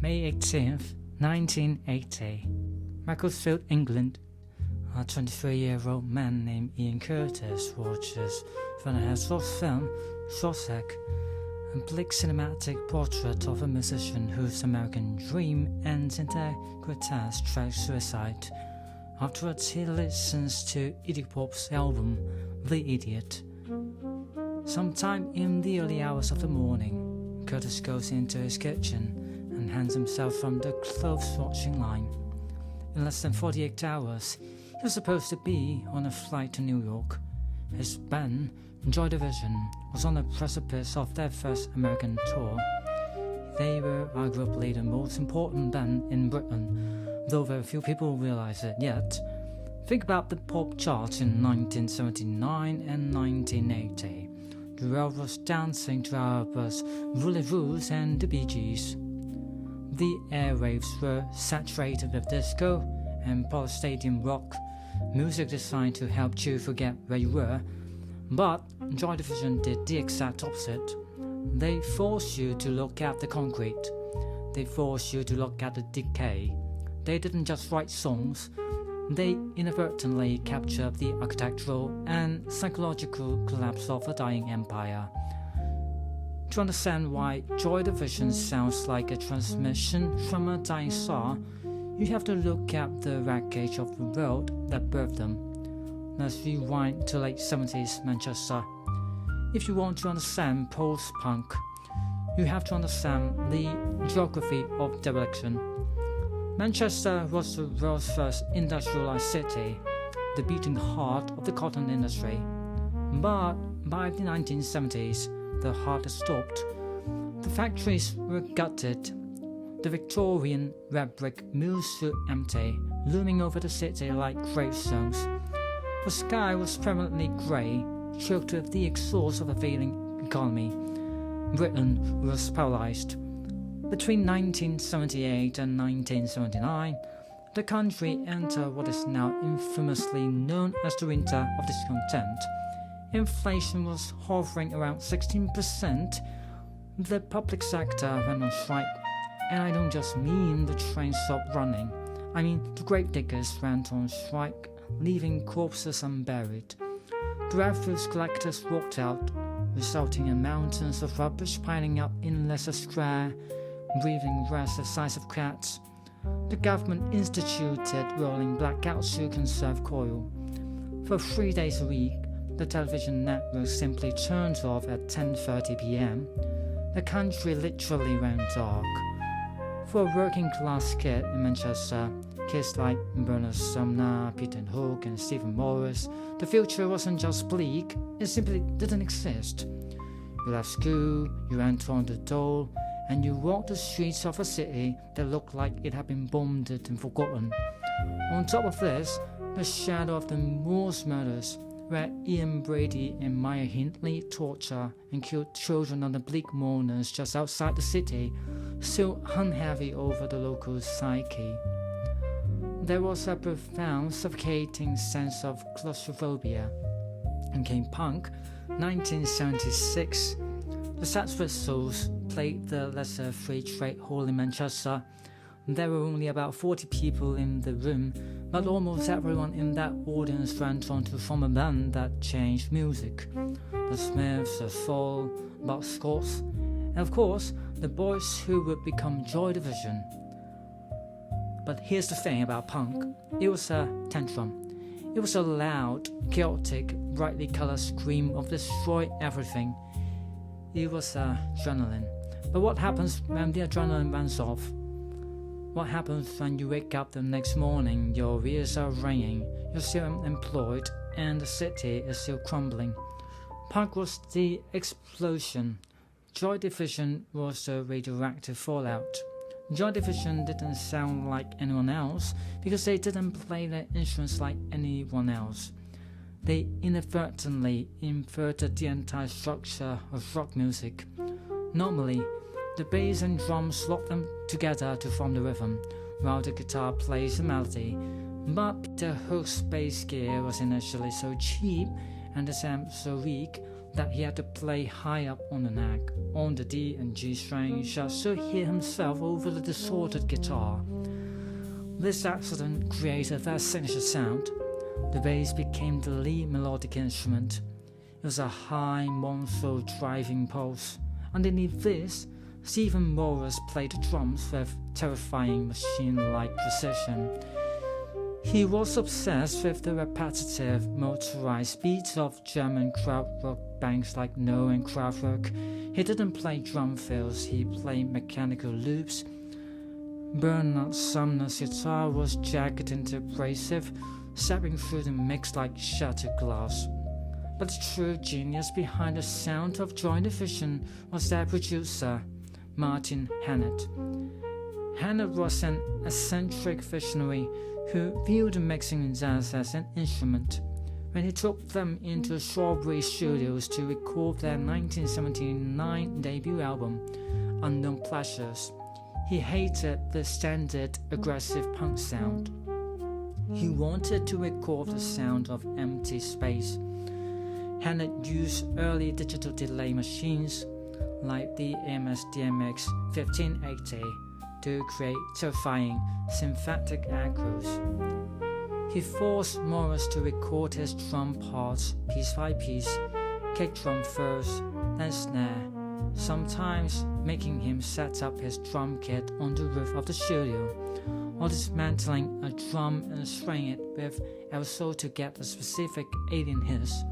May 18th, 1980, Macclesfield, England. A 23-year-old man named Ian Curtis watches from a short film, Shawshank, a bleak cinematic portrait of a musician whose American dream ends in a grotesque tragic suicide. Afterwards, he listens to Iggy Pop's album, The Idiot. Sometime in the early hours of the morning, Curtis goes into his kitchen and hangs himself from the clothes-washing line. In less than 48 hours, he was supposed to be on a flight to New York. His band, Joy Division, was on the precipice of their first American tour. They were arguably the most important band in Britain, though very few people realize it yet. Think about the pop charts in 1979 and 1980. The world was dancing to ABBA's Voulez-Vous and the Bee Gees. The airwaves were saturated with disco and polished stadium rock, music designed to help you forget where you were. But Joy Division did the exact opposite. They forced you to look at the concrete. They forced you to look at the decay. They didn't just write songs, they inadvertently captured the architectural and psychological collapse of a dying empire. To understand why Joy Division sounds like a transmission from a dying star, you have to look at the wreckage of the world that birthed them. Let's rewind to late 70s Manchester. If you want to understand post-punk, you have to understand the geography of dereliction. Manchester was the world's first industrialized city, the beating heart of the cotton industry. But by the 1970s, the heart had stopped. The factories were gutted. The Victorian red brick mills stood empty, looming over the city like gravestones. The sky was permanently grey, choked with the exhaust of a failing economy. Britain was paralyzed. Between 1978 and 1979, the country entered what is now infamously known as the winter of discontent. Inflation was hovering around 16%. The public sector went on strike, and I don't just mean the trains stopped running. I mean the grave diggers went on strike, leaving corpses unburied. The refuse collectors walked out, resulting in mountains of rubbish piling up in Leicester Square, breathing rats the size of cats. The government instituted rolling blackouts to conserve coal. For 3 days a week, the television network simply turned off at 10:30 p.m. The country literally went dark. For a working-class kid in Manchester, kids like Bernard Sumner, Peter Hook, and Stephen Morris, the future wasn't just bleak, it simply didn't exist. You left school, you went on the dole, and you walked the streets of a city that looked like it had been bombed and forgotten. On top of this, the shadow of the Moors murders, where Ian Brady and Maya Hindley tortured and killed children on the bleak moorlands just outside the city, still hung heavy over the local psyche. There was a profound, suffocating sense of claustrophobia. And came punk, 1976. The Sex Pistols played the Lesser Free Trade Hall in Manchester. There were only about 40 people in the room, but almost everyone in that audience went on to form a band that changed music. The Smiths, the Fall, Bob Scots, and of course, the boys who would become Joy Division. But here's the thing about punk. It was a tantrum. It was a loud, chaotic, brightly colored scream of destroy everything. It was adrenaline. But what happens when the adrenaline runs off? What happens when you wake up the next morning, your ears are ringing, you're still unemployed, and the city is still crumbling? Punk was the explosion. Joy Division was the radioactive fallout. Joy Division didn't sound like anyone else because they didn't play their instruments like anyone else. They inadvertently inverted the entire structure of rock music. Normally, the bass and drums lock them together to form the rhythm, while the guitar plays the melody. But the Hook's bass gear was initially so cheap and the amp so weak that he had to play high up on the neck, on the D and G strings, just to hear himself over the distorted guitar. This accident created that signature sound. The bass became the lead melodic instrument. It was a high, mournful, driving pulse. Underneath this, Stephen Morris played the drums with terrifying machine-like precision. He was obsessed with the repetitive, motorized beats of German krautrock bands like No and Kraftwerk. He didn't play drum fills, he played mechanical loops. Bernard Sumner's guitar was jagged and abrasive, stepping through the mix like shattered glass. But the true genius behind the sound of Joy Division was their producer, Martin Hannett. Hannett was an eccentric visionary who viewed mixing jazz as an instrument. When he took them into Strawberry Studios to record their 1979 debut album, Unknown Pleasures, he hated the standard aggressive punk sound. He wanted to record the sound of empty space. Hannett used early digital delay machines like the MS-DMX 1580 to create terrifying synthetic echoes. He forced Morris to record his drum parts piece by piece, kick drum first, then snare, sometimes making him set up his drum kit on the roof of the studio, or dismantling a drum and spraying it with aerosol to get a specific alien hiss.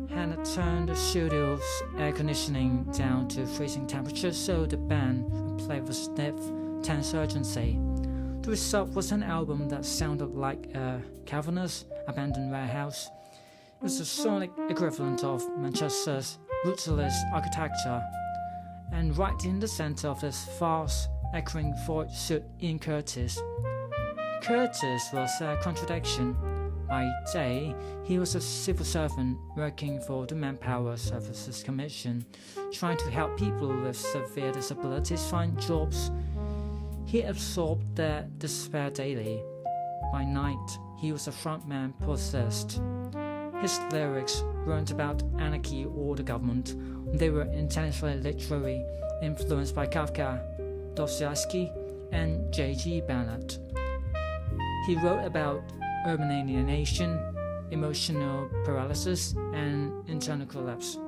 Hannett turned the studio's air conditioning down to freezing temperature so the band would play with stiff, tense urgency. The result was an album that sounded like a cavernous, abandoned warehouse. It was the sonic equivalent of Manchester's Brutalist architecture, and right in the center of this vast, echoing void stood Ian Curtis. Curtis was a contradiction. By day, he was a civil servant working for the Manpower Services Commission, trying to help people with severe disabilities find jobs. He absorbed their despair daily. By night, he was a frontman possessed. His lyrics weren't about anarchy or the government. They were intentionally literary, influenced by Kafka, Dostoevsky, and J.G. Bennett. He wrote about urban alienation, emotional paralysis, and internal collapse.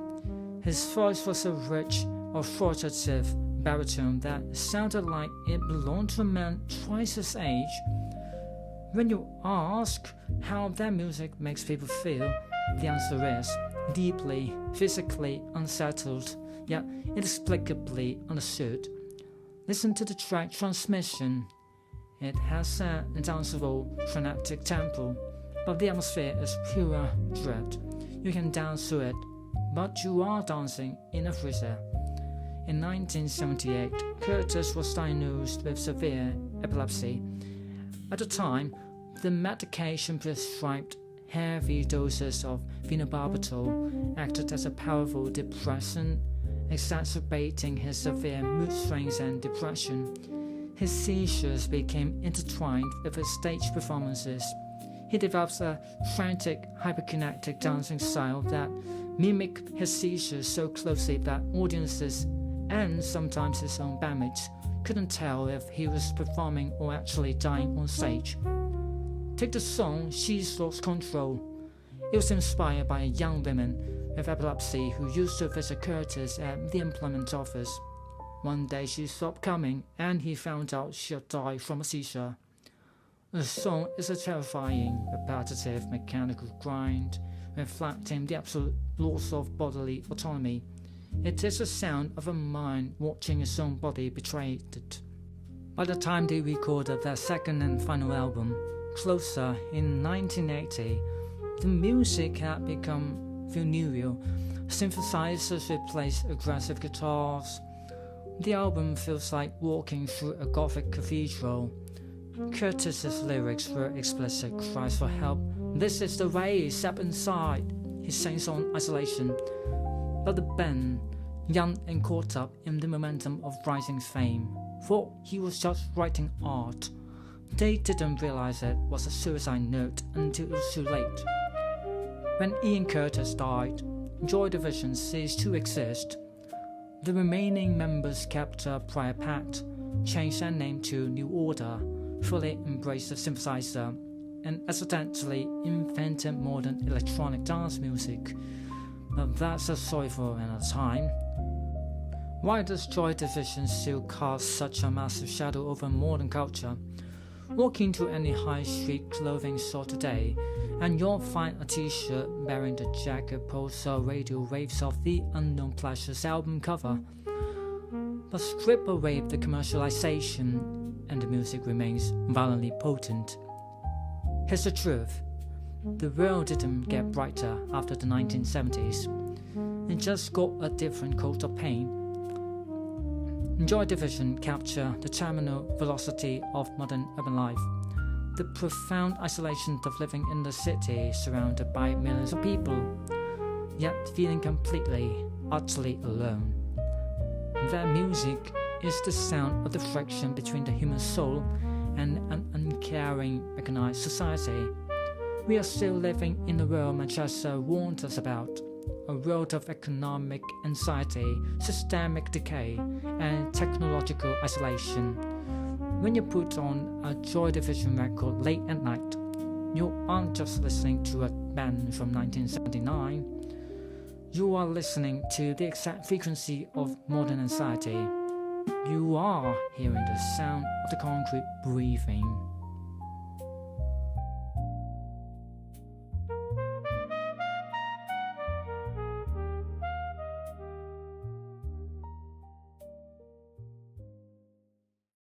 His voice was a rich, authoritative baritone that sounded like it belonged to a man twice his age. When you ask how that music makes people feel, the answer is deeply, physically unsettled, yet inexplicably understood. Listen to the track Transmission. It has a danceable, frenetic tempo, but the atmosphere is pure dread. You can dance to it, but you are dancing in a freezer. In 1978, Curtis was diagnosed with severe epilepsy. At the time, the medication prescribed heavy doses of phenobarbital acted as a powerful depressant, exacerbating his severe mood swings and depression. His seizures became intertwined with his stage performances. He developed a frantic, hyper-kinetic dancing style that mimicked his seizures so closely that audiences, and sometimes his own bandmates, couldn't tell if he was performing or actually dying on stage. Take the song She's Lost Control. It was inspired by a young woman with epilepsy who used to visit Curtis at the employment office. One day she stopped coming and he found out she had died from a seizure. The song is a terrifying, repetitive, mechanical grind, reflecting the absolute loss of bodily autonomy. It is the sound of a mind watching its own body betray it. By the time they recorded their second and final album, Closer, in 1980, the music had become venereal. Synthesizers replaced aggressive guitars. The album feels like walking through a Gothic cathedral. Curtis's lyrics were explicit cries for help. This is the way, step inside, he sings on isolation. But the band, young and caught up in the momentum of rising fame, thought he was just writing art. They didn't realize it was a suicide note until it was too late. When Ian Curtis died, Joy Division ceased to exist. The remaining members kept a prior pact, changed their name to New Order, fully embraced the synthesizer, and accidentally invented modern electronic dance music. But that's a story for another time. Why does Joy Division still cast such a massive shadow over modern culture? Walk into any high street clothing store today, and you'll find a t-shirt bearing the jagged poster radio waves of the Unknown Pleasures album cover. But strip away the commercialization, and the music remains violently potent. Here's the truth. The world didn't get brighter after the 1970s. It just got a different coat of paint. Joy Division capture the terminal velocity of modern urban life, the profound isolation of living in the city surrounded by millions of people, yet feeling completely, utterly alone. Their music is the sound of the friction between the human soul and an uncaring, mechanized society. We are still living in the world Manchester warned us about, a world of economic anxiety, systemic decay, and technological isolation. When you put on a Joy Division record late at night, you aren't just listening to a band from 1979. You are listening to the exact frequency of modern anxiety. You are hearing the sound of the concrete breathing.